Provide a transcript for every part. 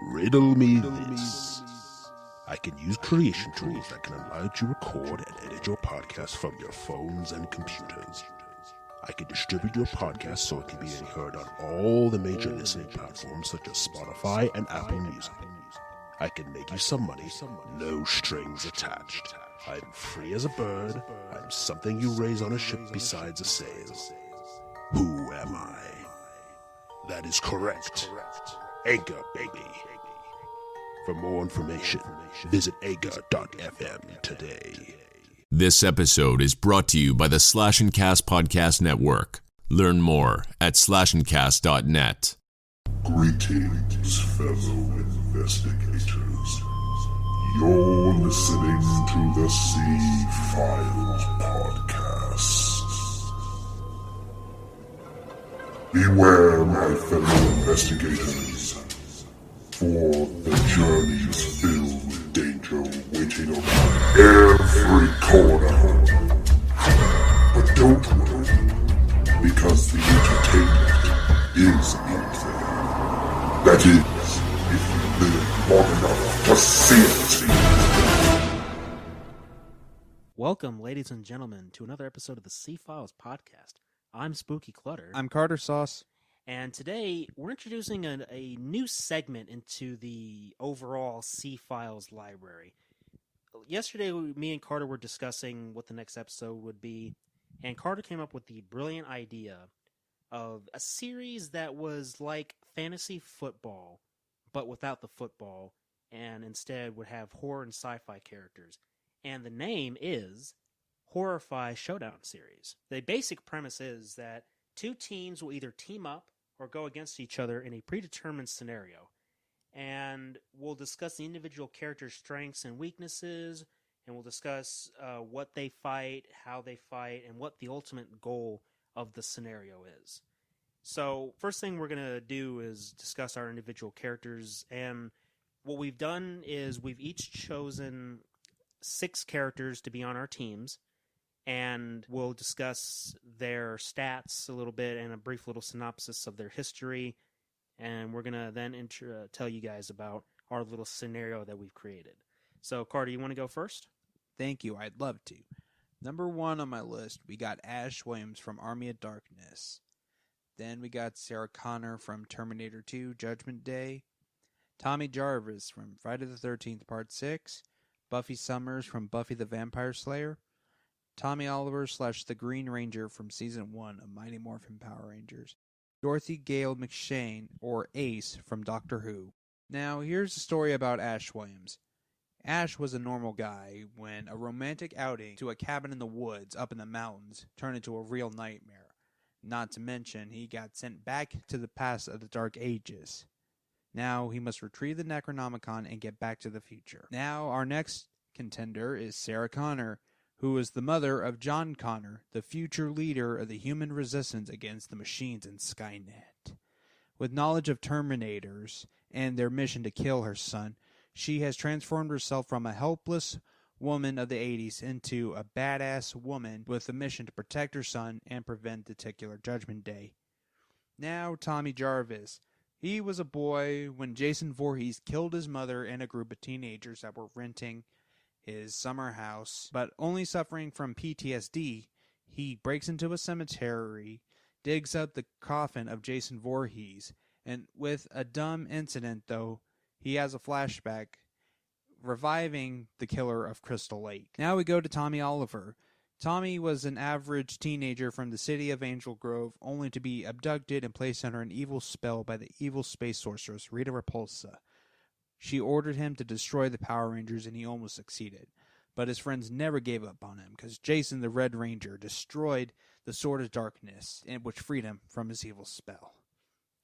Riddle me this. I can use creation tools that can allow you to record and edit your podcast from your phones and computers. I can distribute your podcast so it can be heard on all the major listening platforms such as Spotify and Apple Music. I can make you some money, no strings attached. I'm free as a bird. I'm something you raise on a ship besides a sail. Who am I? That is correct. Anchor, baby. For more information, visit anchor.fm today. This episode is brought to you by the Slash and Cast Podcast Network. Learn more at slashandcast.net. Greetings, fellow investigators. You're listening to the C-Files podcast. Beware, my fellow investigators, for the journey is filled with danger waiting on every corner. But don't worry, because the entertainment is out there. That is, if you live long enough to see it. Welcome, ladies and gentlemen, to another episode of the C-Files podcast. I'm Spooky Clutter. I'm Carter Sauce. And today, we're introducing a new segment into the overall C-Files library. Yesterday, me and Carter were discussing what the next episode would be, and Carter came up with the brilliant idea of a series that was like fantasy football, but without the football, and instead would have horror and sci-fi characters. And the name is Horrify Showdown series. The basic premise is that two teams will either team up or go against each other in a predetermined scenario. And we'll discuss the individual characters' strengths and weaknesses, and we'll discuss what they fight, how they fight, and what the ultimate goal of the scenario is. So, first thing we're going to do is discuss our individual characters, and what we've done is we've each chosen 6 characters to be on our teams, and we'll discuss their stats a little bit and a brief little synopsis of their history, and we're going to then tell you guys about our little scenario that we've created. So, Carter, you want to go first? Thank you, I'd love to. Number 1 on my list, we got Ash Williams from Army of Darkness. Then we got Sarah Connor from Terminator 2, Judgment Day. Tommy Jarvis from Friday the 13th, Part 6. Buffy Summers from Buffy the Vampire Slayer. Tommy Oliver / the Green Ranger from Season 1 of Mighty Morphin Power Rangers. Dorothy Gale McShane, or Ace, from Doctor Who. Now, here's a story about Ash Williams. Ash was a normal guy when a romantic outing to a cabin in the woods up in the mountains turned into a real nightmare. Not to mention, he got sent back to the past of the Dark Ages. Now, he must retrieve the Necronomicon and get back to the future. Now, our next contender is Sarah Connor, who is the mother of John Connor, the future leader of the human resistance against the machines in Skynet. With knowledge of Terminators and their mission to kill her son, she has transformed herself from a helpless woman of the 80s into a badass woman with a mission to protect her son and prevent the titular Judgment Day. Now, Tommy Jarvis. He was a boy when Jason Voorhees killed his mother and a group of teenagers that were renting his summer house, but only suffering from PTSD. He breaks into a cemetery, digs up the coffin of Jason Voorhees, and with a dumb incident, though, he has a flashback, reviving the killer of Crystal Lake. Now we go to Tommy Oliver. Tommy was an average teenager from the city of Angel Grove, only to be abducted and placed under an evil spell by the evil space sorceress Rita Repulsa. She ordered him to destroy the Power Rangers, and he almost succeeded. But his friends never gave up on him, because Jason the Red Ranger destroyed the Sword of Darkness, which freed him from his evil spell.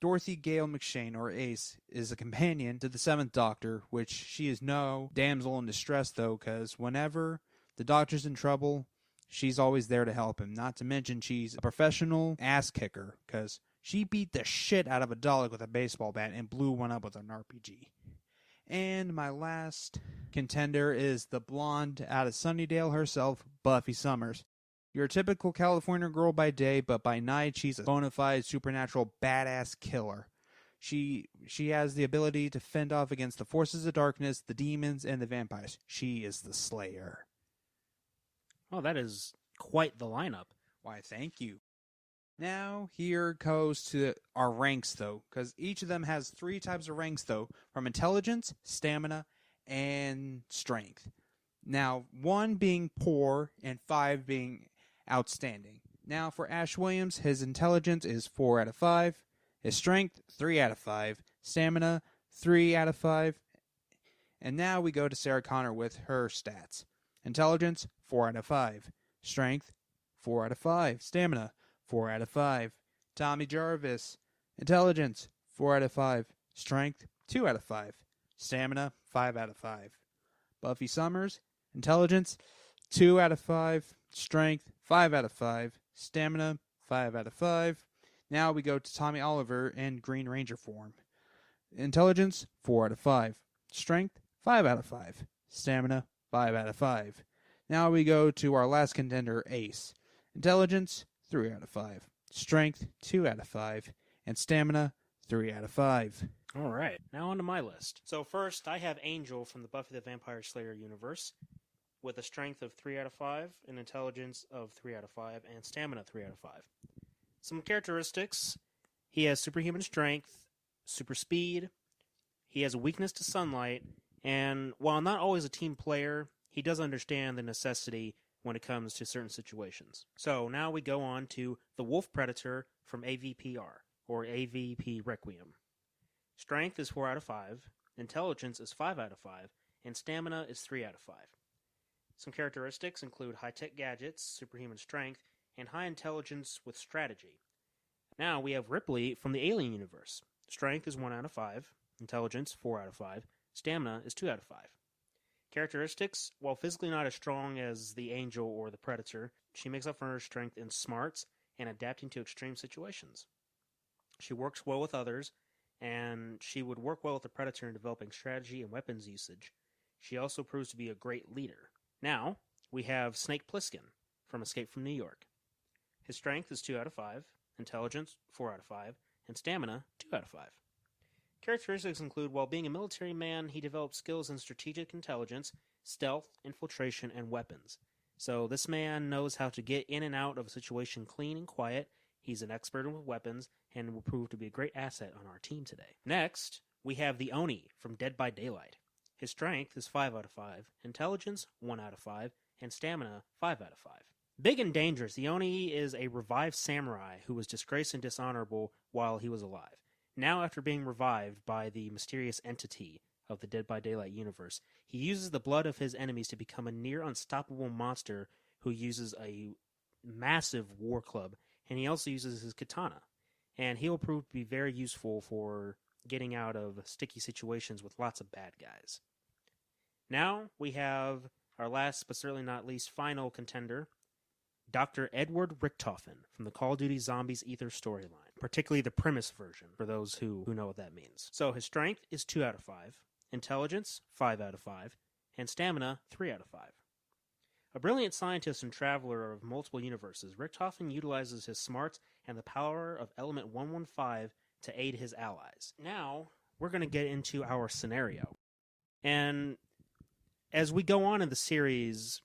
Dorothy Gale McShane, or Ace, is a companion to the 7th Doctor, which she is no damsel in distress, though, because whenever the Doctor's in trouble, she's always there to help him. Not to mention she's a professional ass kicker, because she beat the shit out of a Dalek with a baseball bat and blew one up with an RPG. And my last contender is the blonde out of Sunnydale herself, Buffy Summers. You're a typical California girl by day, but by night she's a bona fide supernatural badass killer. She has the ability to fend off against the forces of darkness, the demons, and the vampires. She is the Slayer. Oh, that is quite the lineup. Why, thank you. Now, here goes to our ranks, though, because each of them has 3 types of ranks, though, from intelligence, stamina, and strength. Now, 1 being poor and 5 being outstanding. Now, for Ash Williams, his intelligence is 4 out of 5, his strength, 3 out of 5, stamina, 3 out of 5, and now we go to Sarah Connor with her stats. Intelligence, 4 out of 5, strength, 4 out of 5, stamina, 4 out of 5. Tommy Jarvis, intelligence, 4 out of 5, strength, 2 out of 5, stamina, 5 out of 5. Buffy Summers, intelligence, 2 out of 5, strength, 5 out of 5, stamina, 5 out of 5. Now we go to Tommy Oliver in Green Ranger form. Intelligence, 4 out of 5, strength, 5 out of 5, stamina, 5 out of 5. Now we go to our last contender, Ace. Intelligence, 3 out of 5, strength, 2 out of 5, and stamina, 3 out of 5. All right, now onto my list. So first, I have Angel from the Buffy the Vampire Slayer universe with a strength of 3 out of 5, an intelligence of 3 out of 5, and stamina 3 out of 5. Some characteristics: he has superhuman strength, super speed, he has a weakness to sunlight, and while not always a team player, he does understand the necessity when it comes to certain situations. So now we go on to the Wolf Predator from AVPR, or AVP Requiem. Strength is 4 out of 5, intelligence is 5 out of 5, and stamina is 3 out of 5. Some characteristics include high-tech gadgets, superhuman strength, and high intelligence with strategy. Now we have Ripley from the Alien universe. Strength is 1 out of 5, intelligence 4 out of 5, stamina is 2 out of 5. Characteristics: while physically not as strong as the Angel or the Predator, she makes up for her strength in smarts and adapting to extreme situations. She works well with others, and she would work well with the Predator in developing strategy and weapons usage. She also proves to be a great leader. Now, we have Snake Plissken from Escape from New York. His strength is 2 out of 5, intelligence 4 out of 5, and stamina 2 out of 5. Characteristics include, while being a military man, he developed skills in strategic intelligence, stealth, infiltration, and weapons. So this man knows how to get in and out of a situation clean and quiet. He's an expert with weapons and will prove to be a great asset on our team today. Next, we have the Oni from Dead by Daylight. His strength is 5 out of 5, intelligence 1 out of 5, and stamina 5 out of 5. Big and dangerous, the Oni is a revived samurai who was disgraced and dishonorable while he was alive. Now, after being revived by the mysterious entity of the Dead by Daylight universe, he uses the blood of his enemies to become a near unstoppable monster who uses a massive war club, and he also uses his katana. And he will prove to be very useful for getting out of sticky situations with lots of bad guys. Now we have our last, but certainly not least, final contender, Dr. Edward Richtofen from the Call of Duty Zombies Ether storyline, particularly the premise version, for those who know what that means. So his strength is 2 out of 5, intelligence 5 out of 5, and stamina 3 out of 5. A brilliant scientist and traveler of multiple universes, Richtofen utilizes his smarts and the power of Element 115 to aid his allies. Now, we're going to get into our scenario. And as we go on in the series,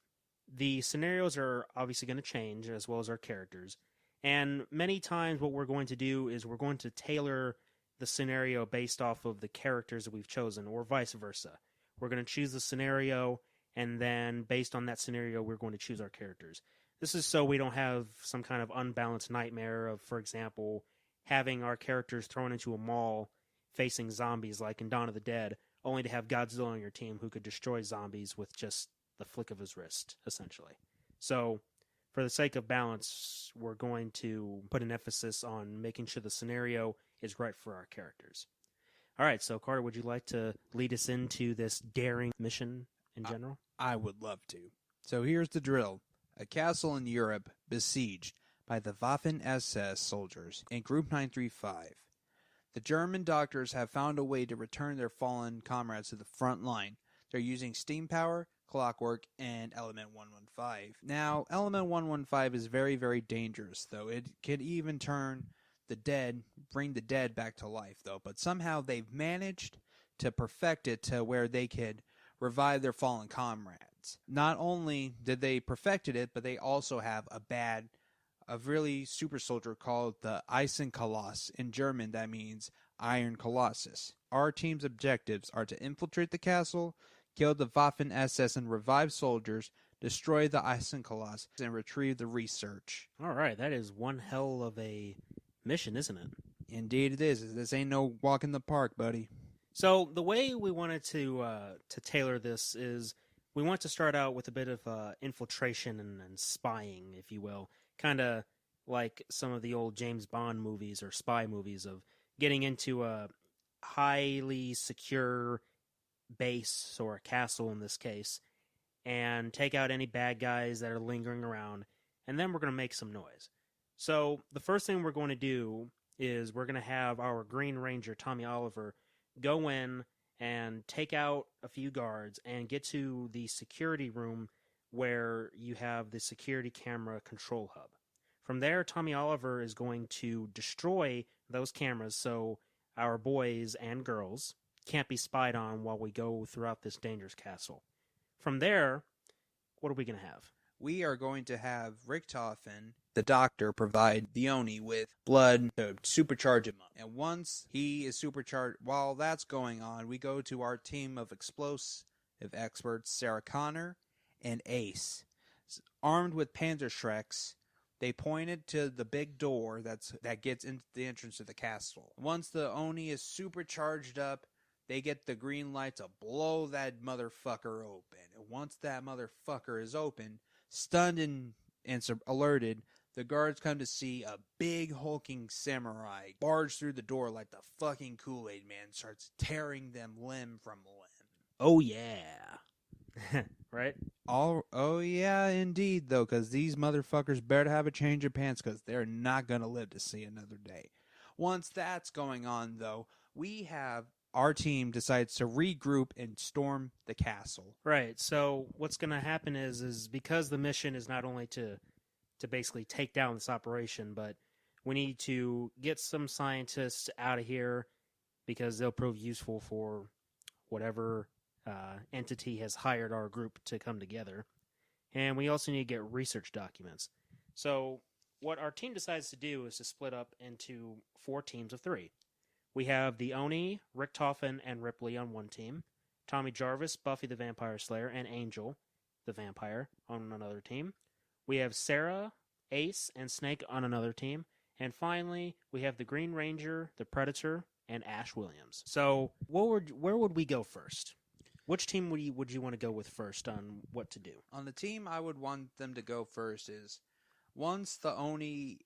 the scenarios are obviously going to change, as well as our characters. And many times what we're going to do is we're going to tailor the scenario based off of the characters that we've chosen, or vice versa. We're going to choose the scenario, and then based on that scenario, we're going to choose our characters. This is so we don't have some kind of unbalanced nightmare of, for example, having our characters thrown into a mall facing zombies like in Dawn of the Dead, only to have Godzilla on your team who could destroy zombies with just the flick of his wrist, essentially. So, for the sake of balance, we're going to put an emphasis on making sure the scenario is right for our characters. All right, so Carter, would you like to lead us into this daring mission in general? I would love to. So here's the drill. A castle in Europe besieged by the Waffen-SS soldiers in Group 935. The German doctors have found a way to return their fallen comrades to the front line. They're using steam power, clockwork, and Element 115. Now, Element 115 is very, very dangerous, though. It can even turn bring the dead back to life, though. But somehow they've managed to perfect it to where they could revive their fallen comrades. Not only did they perfected it, but they also have a really super soldier called the Eisenkoloss. In German, that means Iron Colossus. Our team's objectives are to infiltrate the castle, kill the Waffen-SS and revive soldiers, destroy the Eisenkoloss, and retrieve the research. All right, that is one hell of a mission, isn't it? Indeed it is. This ain't no walk in the park, buddy. So the way we wanted to tailor this is we want to start out with a bit of infiltration and spying, if you will, kind of like some of the old James Bond movies or spy movies of getting into a highly secure base or a castle in this case and take out any bad guys that are lingering around, and then we're going to make some noise. So the first thing we're going to do is we're going to have our Green Ranger, Tommy Oliver, go in and take out a few guards and get to the security room where you have the security camera control hub. From there, Tommy Oliver is going to destroy those cameras so our boys and girls can't be spied on while we go throughout this dangerous castle. From there, what are we going to have? We are going to have Richtofen, the doctor, provide the Oni with blood to supercharge him up. And once he is supercharged, while that's going on, we go to our team of explosive experts, Sarah Connor and Ace. Armed with Panzerschrecks, they pointed to the big door that gets into the entrance to the castle. Once the Oni is supercharged up, they get the green light to blow that motherfucker open. And once that motherfucker is open, stunned and alerted, the guards come to see a big hulking samurai barge through the door like the fucking Kool-Aid Man, starts tearing them limb from limb. Oh yeah. Right? Oh yeah, indeed, though, because these motherfuckers better have a change of pants because they're not going to live to see another day. Once that's going on, though, our team decides to regroup and storm the castle. Right. So what's going to happen is because the mission is not only to basically take down this operation, but we need to get some scientists out of here because they'll prove useful for whatever entity has hired our group to come together. And we also need to get research documents. So what our team decides to do is to split up into 4 teams of 3. We have the Oni, Richtofen, and Ripley on one team, Tommy Jarvis, Buffy the Vampire Slayer, and Angel the Vampire on another team. We have Sarah, Ace, and Snake on another team. And finally, we have the Green Ranger, the Predator, and Ash Williams. So where would we go first? Which team would you want to go with first on what to do? On the team I would want them to go first is once the Oni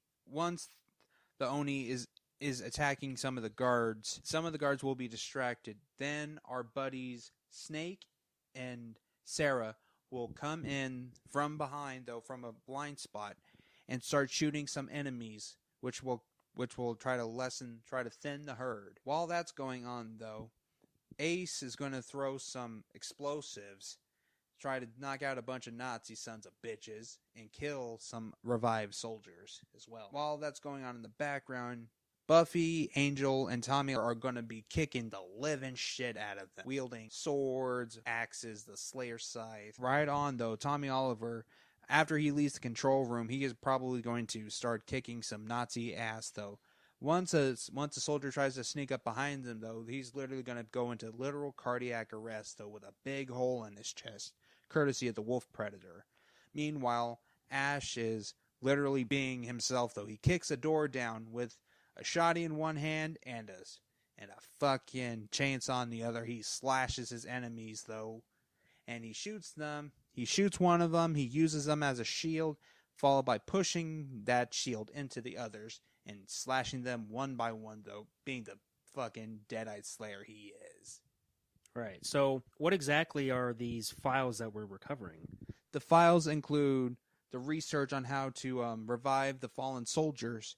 is attacking some of the guards will be distracted. Then our buddies Snake and Sarah will come in from behind, though, from a blind spot, and start shooting some enemies, which will try to thin the herd. While that's going on, though, Ace is going to throw some explosives, try to knock out a bunch of Nazi sons of bitches, and kill some revived soldiers as well. While that's going on in the background, Buffy, Angel, and Tommy are going to be kicking the living shit out of them, wielding swords, axes, the Slayer scythe. Right on, though, Tommy Oliver, after he leaves the control room, he is probably going to start kicking some Nazi ass, though. Once a soldier tries to sneak up behind them, though, he's literally going to go into literal cardiac arrest, though, with a big hole in his chest, courtesy of the Wolf Predator. Meanwhile, Ash is literally being himself, though. He kicks a door down with a shotty in one hand and a fucking chainsaw in the other. He slashes his enemies, though, and he shoots them. He shoots one of them. He uses them as a shield, followed by pushing that shield into the others and slashing them one by one, though, being the fucking dead-eyed slayer he is. Right. So what exactly are these files that we're recovering? The files include the research on how to revive the fallen soldiers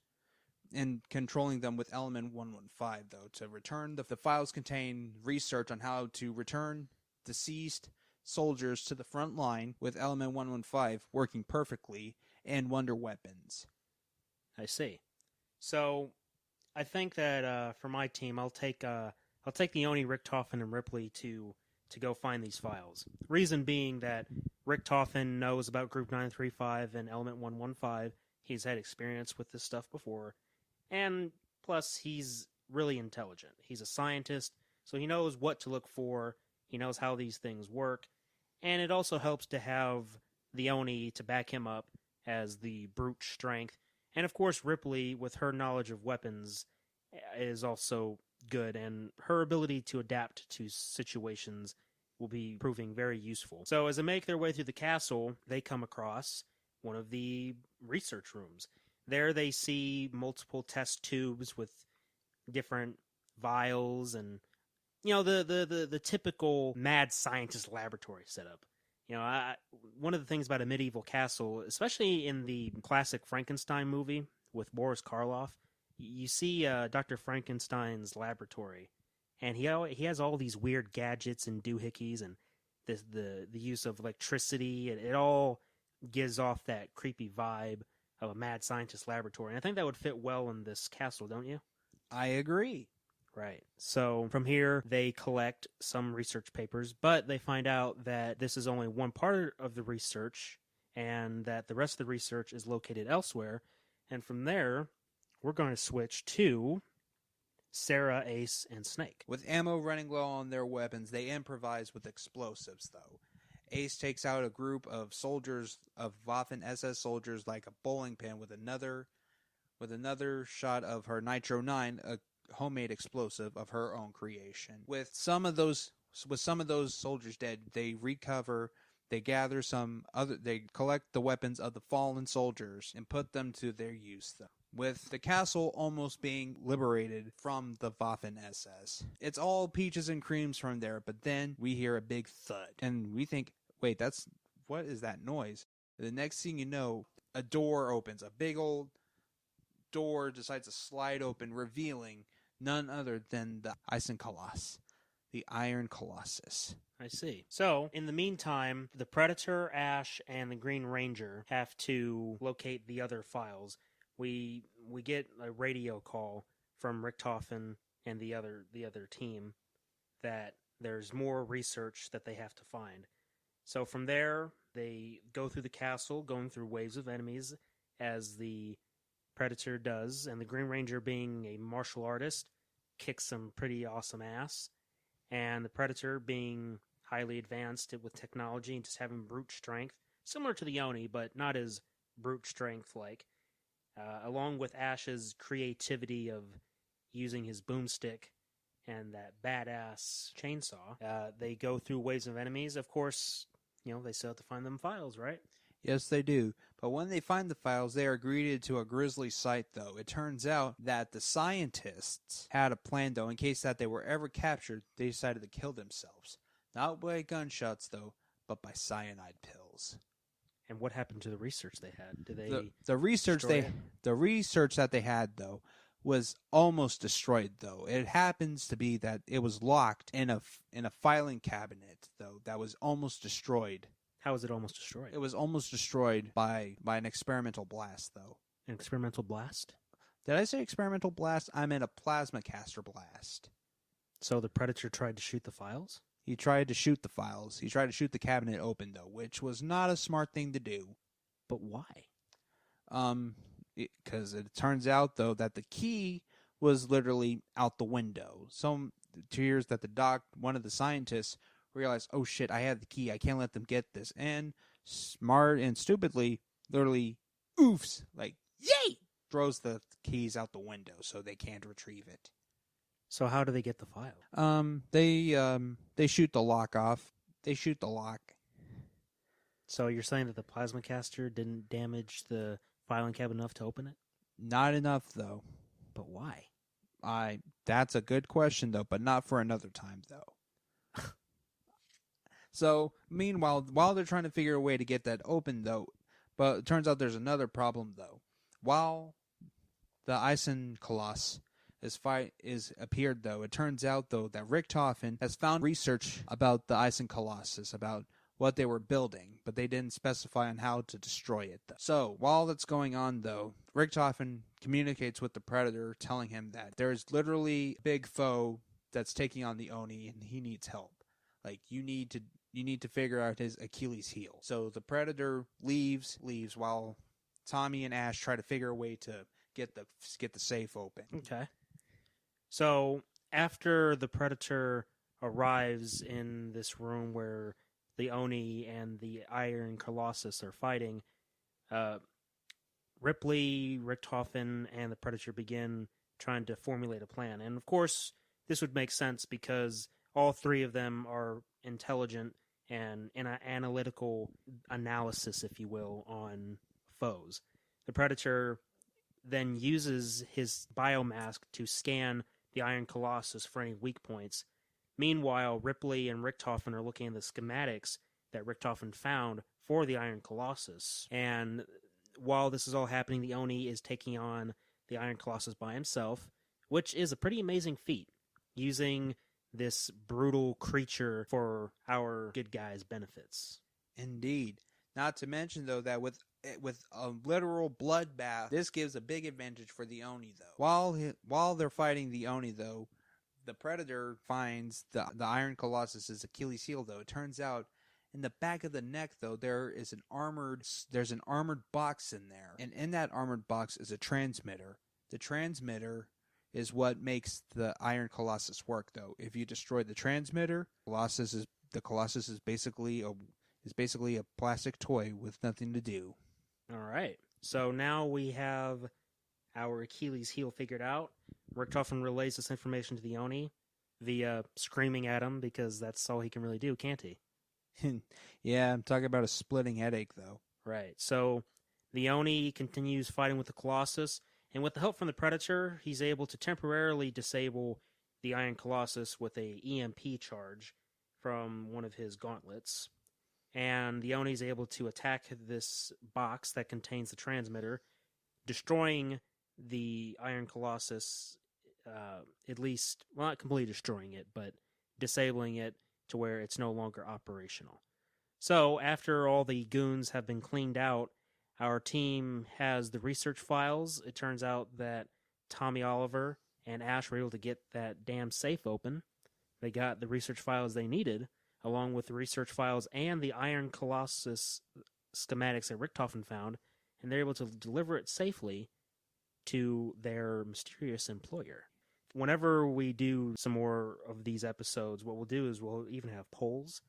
and controlling them with Element 115, though. To return, the files contain research on how to return deceased soldiers to the front line with Element 115 working perfectly, and wonder weapons. I see. So I think that for my team, I'll take the Oni, Richtofen, and Ripley to go find these files. Reason being that Richtofen knows about Group 935 and Element 115. He's had experience with this stuff before, and plus he's really intelligent. He's a scientist, so he knows what to look for. He knows how these things work, and it also helps to have the Oni to back him up as the brute strength. And of course, Ripley, with her knowledge of weapons, is also good, and her ability to adapt to situations will be proving very useful. So as they make their way through the castle, they come across one of the research rooms. There they see multiple test tubes with different vials and, the typical mad scientist laboratory setup. One of the things about a medieval castle, especially in the classic Frankenstein movie with Boris Karloff, you see Dr. Frankenstein's laboratory, and he has all these weird gadgets and doohickeys, and the use of electricity. It all gives off that creepy vibe of a mad scientist laboratory. And I think that would fit well in this castle, don't you? I agree. Right. So from here, they collect some research papers, but they find out that this is only one part of the research and that the rest of the research is located elsewhere. And from there, we're going to switch to Sarah, Ace, and Snake. With ammo running low on their weapons, they improvise with explosives, though. Ace takes out a group of soldiers, of Waffen SS soldiers, like a bowling pin with another shot of her Nitro 9, a homemade explosive of her own creation. With some of those soldiers dead, they collect the weapons of the fallen soldiers and put them to their use, though. With the castle almost being liberated from the Waffen SS. It's all peaches and creams from there, but then we hear a big thud. And we think, wait, what is that noise? The next thing you know, a door opens. A big old door decides to slide open, revealing none other than the Eisenkolossus, the Iron Colossus. I see. So, in the meantime, the Predator, Ash, and the Green Ranger have to locate the other files. We get a radio call from Richtofen and the other team that there's more research that they have to find. So from there, they go through the castle, going through waves of enemies, as the Predator does, and the Green Ranger, being a martial artist, kicks some pretty awesome ass, and the Predator, being highly advanced with technology and just having brute strength, similar to the Oni, but not as brute strength-like, along with Ash's creativity of using his boomstick and that badass chainsaw, they go through waves of enemies. Of course, they still have to find them files, right? Yes, they do. But when they find the files, they are greeted to a grisly sight, though. It turns out that the scientists had a plan, though. In case that they were ever captured, they decided to kill themselves. Not by gunshots, though, but by cyanide pills. And what happened to the research they had? Did they the research that they had, though, was almost destroyed, though. It happens to be that it was locked in a filing cabinet, though, that was almost destroyed. How was it almost destroyed? It was almost destroyed by an experimental blast, though. An experimental blast? Did I say experimental blast? I meant a plasma caster blast. So the Predator tried to shoot the files? He tried to shoot the files. He tried to shoot the cabinet open, though, which was not a smart thing to do. But why? Because it turns out, though, that the key was literally out the window. It appears that one of the scientists realized, oh shit, I have the key. I can't let them get this. And smart and stupidly, literally, oofs, like, yay! Throws the keys out the window so they can't retrieve it. So how do they get the file? They shoot the lock off. They shoot the lock. So you're saying that the plasma caster didn't damage the filing cabinet enough to open it? Not enough, though. But why? That's a good question, though, but not for another time, though. So, meanwhile, while they're trying to figure a way to get that open, though, but it turns out there's another problem, though. While the Eisenkolossus is appeared, though, it turns out, though, that Richtofen has found research about the Eisenkolossus, about what they were building, but they didn't specify on how to destroy it, though. So, while that's going on, though, Richtofen communicates with the Predator, telling him that there's literally a big foe that's taking on the Oni, and he needs help. Like, you need to figure out his Achilles heel. So the Predator leaves while Tommy and Ash try to figure a way to get the safe open. Okay. So after the Predator arrives in this room where the Oni and the Iron Colossus are fighting, Ripley, Richtofen, and the Predator begin trying to formulate a plan. And of course, this would make sense because all three of them are intelligent and in an analytical analysis, if you will, on foes. The Predator then uses his biomask to scan the Iron Colossus for any weak points. Meanwhile, Ripley and Richtofen are looking at the schematics that Richtofen found for the Iron Colossus. And while this is all happening, the Oni is taking on the Iron Colossus by himself, which is a pretty amazing feat, using this brutal creature for our good guys' benefits. Indeed. Not to mention, though, that with a literal bloodbath, this gives a big advantage for the Oni, though. While they're fighting the Oni, though, the Predator finds the Iron Colossus's Achilles heel, though. It turns out in the back of the neck, though, there's an armored box in there. And in that armored box is a transmitter. The transmitter is what makes the Iron Colossus work, though. If you destroy the transmitter, the Colossus is basically a plastic toy with nothing to do. All right. So now we have our Achilles heel figured out. Richtofen relays this information to the Oni via screaming at him, because that's all he can really do, can't he? Yeah, I'm talking about a splitting headache, though. Right. So the Oni continues fighting with the Colossus, and with the help from the Predator, he's able to temporarily disable the Iron Colossus with a EMP charge from one of his gauntlets. And the Oni is able to attack this box that contains the transmitter, destroying the Iron Colossus, at least, well, not completely destroying it, but disabling it to where it's no longer operational. So, after all the goons have been cleaned out, our team has the research files. It turns out that Tommy Oliver and Ash were able to get that damn safe open. They got the research files they needed, along with the research files and the Iron Colossus schematics that Richtofen found, and they're able to deliver it safely to their mysterious employer. Whenever we do some more of these episodes, what we'll do is we'll even have polls,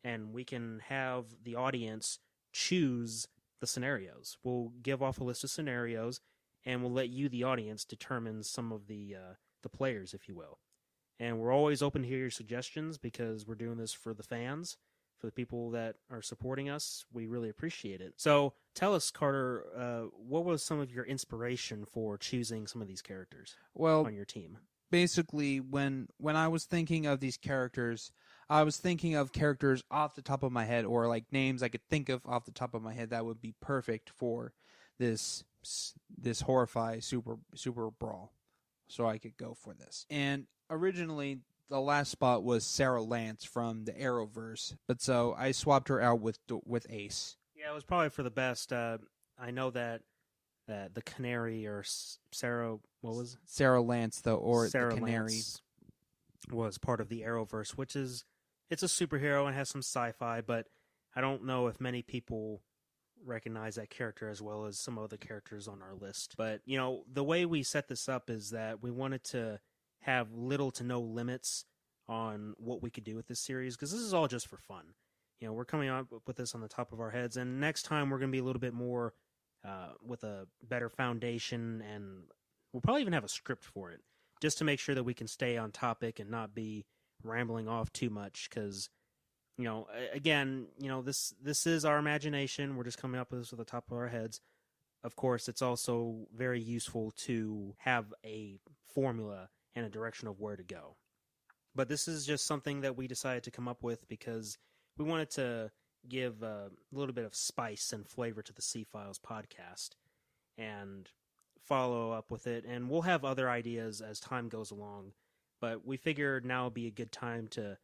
and we can have the audience choose the scenarios. We'll give off a list of scenarios, and we'll let you, the audience, determine some of the players, if you will. And we're always open to hear your suggestions, because we're doing this for the fans, for the people that are supporting us. We really appreciate it. So tell us, Carter, what was some of your inspiration for choosing some of these characters on your team? Basically, when I was thinking of these characters, I was thinking of characters off the top of my head, or like names I could think of off the top of my head that would be perfect for this Horrify super brawl. So I could go for this. And originally, the last spot was Sarah Lance from the Arrowverse, but so I swapped her out with Ace. Yeah, it was probably for the best. I know that the Canary, or Sarah, what was it? Sarah Lance, though, or Sarah the Canary Lance was part of the Arrowverse, which is, it's a superhero and has some sci-fi, but I don't know if many people recognize that character as well as some other characters on our list. But, you know, the way we set this up is that we wanted to have little to no limits on what we could do with this series, because this is all just for fun. You know, we're coming up with this on the top of our heads, and next time we're going to be a little bit more with a better foundation, and we'll probably even have a script for it, just to make sure that we can stay on topic and not be rambling off too much, because, you know, again, you know, this is our imagination. We're just coming up with this at the top of our heads. Of course, it's also very useful to have a formula and a direction of where to go. But this is just something that we decided to come up with because we wanted to give a little bit of spice and flavor to the C-Files podcast and follow up with it. And we'll have other ideas as time goes along. But we figured now would be a good time to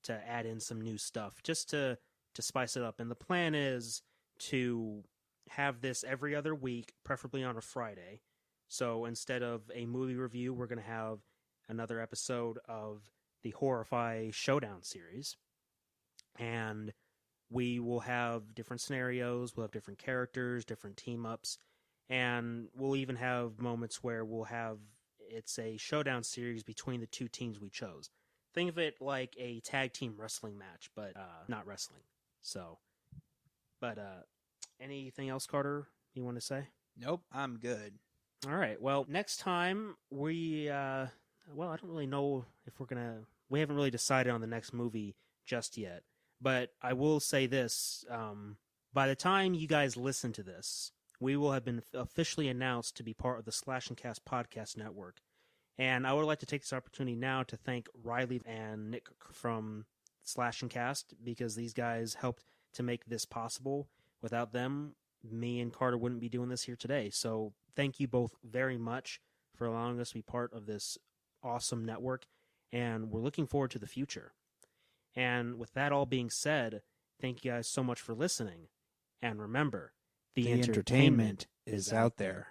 add in some new stuff, just to to spice it up. And the plan is to have this every other week, preferably on a Friday. So instead of a movie review, we're going to have another episode of the Horrify Showdown series. And we will have different scenarios, we'll have different characters, different team-ups, and we'll even have moments where it's a showdown series between the two teams we chose. Think of it like a tag team wrestling match, but not wrestling. So, but anything else, Carter, you want to say? Nope, I'm good. All right. Well, next time I don't really know if we haven't really decided on the next movie just yet. But I will say this, by the time you guys listen to this, we will have been officially announced to be part of the Slash and Cast podcast network. And I would like to take this opportunity now to thank Riley and Nick from Slash and Cast, because these guys helped to make this possible. Without them, me and Carter wouldn't be doing this here today. So thank you both very much for allowing us to be part of this awesome network, and we're looking forward to the future. And with that all being said, thank you guys so much for listening. And remember, the entertainment is out there.